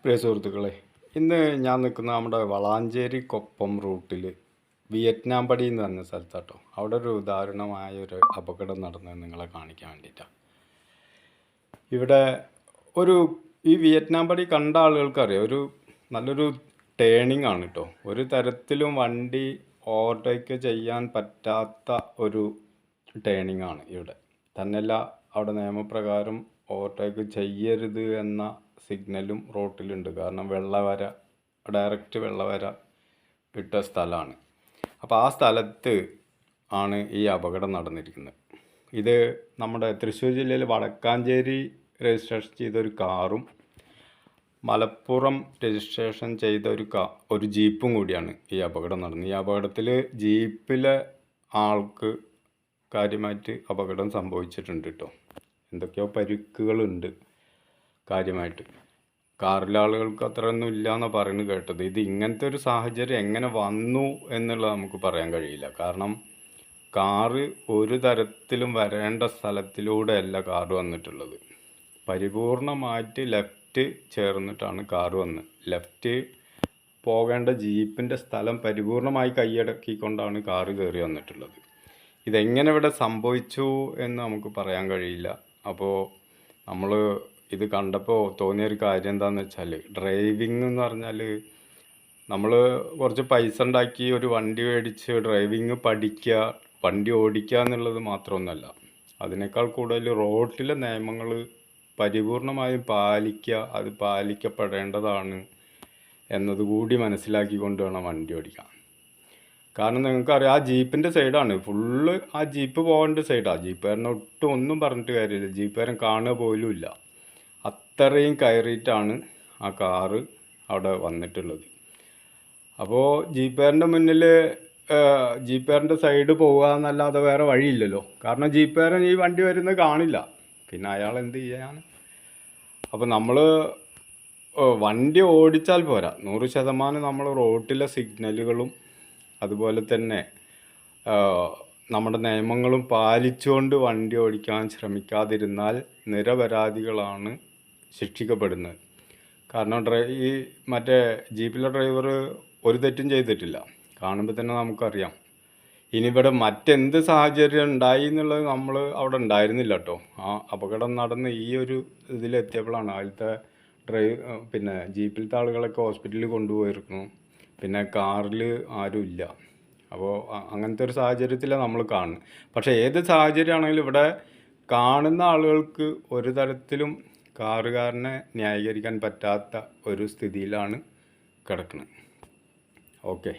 പ്രിയ സുഹൃത്തുക്കളെ, ഇന്ന് ഞാൻ നിൽക്കുന്ന നമ്മുടെ വളാഞ്ചേരി കൊപ്പം റൂട്ടിൽ വിയറ്റ്നാം പടി എന്ന് പറഞ്ഞ സ്ഥലത്താട്ടോ. അവിടെ ഒരു ദാരുണമായൊരു അപകടം നടന്നത് നിങ്ങളെ കാണിക്കാൻ വേണ്ടിയിട്ടാണ്. ഇവിടെ ഈ വിയറ്റ്നാം പടി കണ്ട ആളുകൾക്കറിയാം, നല്ലൊരു ടേണിംഗ് ആണ് കേട്ടോ. ഒരു തരത്തിലും വണ്ടി ഓവർടേക്ക് ചെയ്യാൻ പറ്റാത്ത ഒരു ടേണിംഗ് ആണ് ഇവിടെ. തന്നെയല്ല, അവിടെ നിയമപ്രകാരം ഓവർടേക്ക് ചെയ്യരുത് എന്ന സിഗ്നലും റോട്ടിലുണ്ട്. കാരണം ഡയറക്റ്റ് വെള്ളവര ഇട്ട സ്ഥലമാണ്. അപ്പോൾ ആ സ്ഥലത്ത് ആണ് ഈ അപകടം നടന്നിരിക്കുന്നത്. ഇത് നമ്മുടെ തൃശ്ശൂർ ജില്ലയിൽ വടക്കാഞ്ചേരി രജിസ്ട്രേഷൻ ചെയ്തൊരു കാറും മലപ്പുറം രജിസ്ട്രേഷൻ ചെയ്ത ഒരു ജീപ്പും കൂടിയാണ് ഈ അപകടം നടന്നത്. ഈ അപകടത്തിൽ ജീപ്പിലെ ആൾക്ക് കാര്യമായിട്ട് അപകടം സംഭവിച്ചിട്ടുണ്ട് കേട്ടോ. എന്തൊക്കെയോ പരിക്കുകളുണ്ട് കാര്യമായിട്ട്. കാറിലെ ആളുകൾക്ക് അത്രയൊന്നും ഇല്ല എന്നാണ് പറയുന്നത് കേട്ടത്. ഇത് ഇങ്ങനത്തെ ഒരു സാഹചര്യം എങ്ങനെ വന്നു എന്നുള്ളത് നമുക്ക് പറയാൻ കഴിയില്ല. കാരണം കാറ് ഒരു തരത്തിലും വരേണ്ട സ്ഥലത്തിലൂടെയല്ല കാറ് വന്നിട്ടുള്ളത്. പരിപൂർണമായിട്ട് ലെഫ്റ്റ് ചേർന്നിട്ടാണ് കാറ് വന്നത്. ലെഫ്റ്റ് പോകേണ്ട ജീപ്പിൻ്റെ സ്ഥലം പരിപൂർണമായി കൈയടക്കിക്കൊണ്ടാണ് കാറ് കയറി വന്നിട്ടുള്ളത്. ഇതെങ്ങനെ ഇവിടെ സംഭവിച്ചു എന്ന് നമുക്ക് പറയാൻ കഴിയില്ല. അപ്പോൾ നമ്മൾ ഇത് കണ്ടപ്പോൾ തോന്നിയൊരു കാര്യം എന്താണെന്ന് വെച്ചാൽ, ഡ്രൈവിംഗ് എന്ന് പറഞ്ഞാൽ നമ്മൾ കുറച്ച് പൈസ ഉണ്ടാക്കി ഒരു വണ്ടി മേടിച്ച് ഡ്രൈവിംഗ് പഠിക്കുക, വണ്ടി ഓടിക്കുക എന്നുള്ളത് മാത്രമൊന്നുമല്ല. അതിനേക്കാൾ കൂടുതൽ റോഡിലെ നിയമങ്ങൾ പരിപൂർണമായും പാലിക്കുക, അത് പാലിക്കപ്പെടേണ്ടതാണ് എന്നതുകൂടി മനസ്സിലാക്കിക്കൊണ്ട് വേണം വണ്ടി ഓടിക്കാൻ. കാരണം നിങ്ങൾക്കറിയാം, ആ ജീപ്പിൻ്റെ സൈഡാണ് ഫുള്ള്, ആ ജീപ്പ് പോകേണ്ട സൈഡാണ്. ജീപ്പുകാരനെ ഒട്ടും ഒന്നും പറഞ്ഞിട്ട് കാര്യമില്ല. ജീപ്പുകാരൻ കാണുക പോലും ഇല്ല. അത്രയും കയറിയിട്ടാണ് ആ കാറ് അവിടെ വന്നിട്ടുള്ളത്. അപ്പോൾ ജീപ്പുകാരൻ്റെ മുന്നിൽ ജീപ്പുകാരൻ്റെ സൈഡ് പോകുക എന്നല്ലാതെ വേറെ വഴിയില്ലല്ലോ. കാരണം ജീപ്പുകാരൻ ഈ വണ്ടി വരുന്നത് കാണില്ല, പിന്നെ അയാൾ എന്ത് ചെയ്യാൻ? അപ്പോൾ നമ്മൾ വണ്ടി ഓടിച്ചാൽ പോരാ, 100% നമ്മൾ റോട്ടിലെ സിഗ്നലുകളും അതുപോലെ തന്നെ നമ്മുടെ നിയമങ്ങളും പാലിച്ചുകൊണ്ട് വണ്ടി ഓടിക്കാൻ ശ്രമിക്കാതിരുന്നാൽ നിരപരാധികളാണ് ശിക്ഷിക്കപ്പെടുന്നത്. കാരണം ഈ മറ്റേ ജീപ്പിലെ ഡ്രൈവർ ഒരു തെറ്റും ചെയ്തിട്ടില്ല. കാണുമ്പോൾ തന്നെ നമുക്കറിയാം. ഇനി ഇവിടെ മറ്റെന്ത് സാഹചര്യം ഉണ്ടായി എന്നുള്ളത് നമ്മൾ അവിടെ ഉണ്ടായിരുന്നില്ല കേട്ടോ. ആ അപകടം നടന്ന് ഈ ഒരു ഇതിലെത്തിയപ്പോഴാണ് ആദ്യത്തെ പിന്നെ ജീപ്പിലത്തെ ആളുകളൊക്കെ ഹോസ്പിറ്റലിൽ കൊണ്ടുപോയിരിക്കുന്നു. പിന്നെ കാറിൽ ആരും ഇല്ല. അപ്പോൾ അങ്ങനത്തെ ഒരു സാഹചര്യത്തിലാണ് നമ്മൾ കാണുന്നത്. പക്ഷേ ഏത് സാഹചര്യമാണെങ്കിലും ഇവിടെ കാണുന്ന ആളുകൾക്ക് ഒരു തരത്തിലും കാറുകാരനെ ന്യായീകരിക്കാൻ പറ്റാത്ത ഒരു സ്ഥിതിയിലാണ് കിടക്കുന്നത്. ഓക്കെ.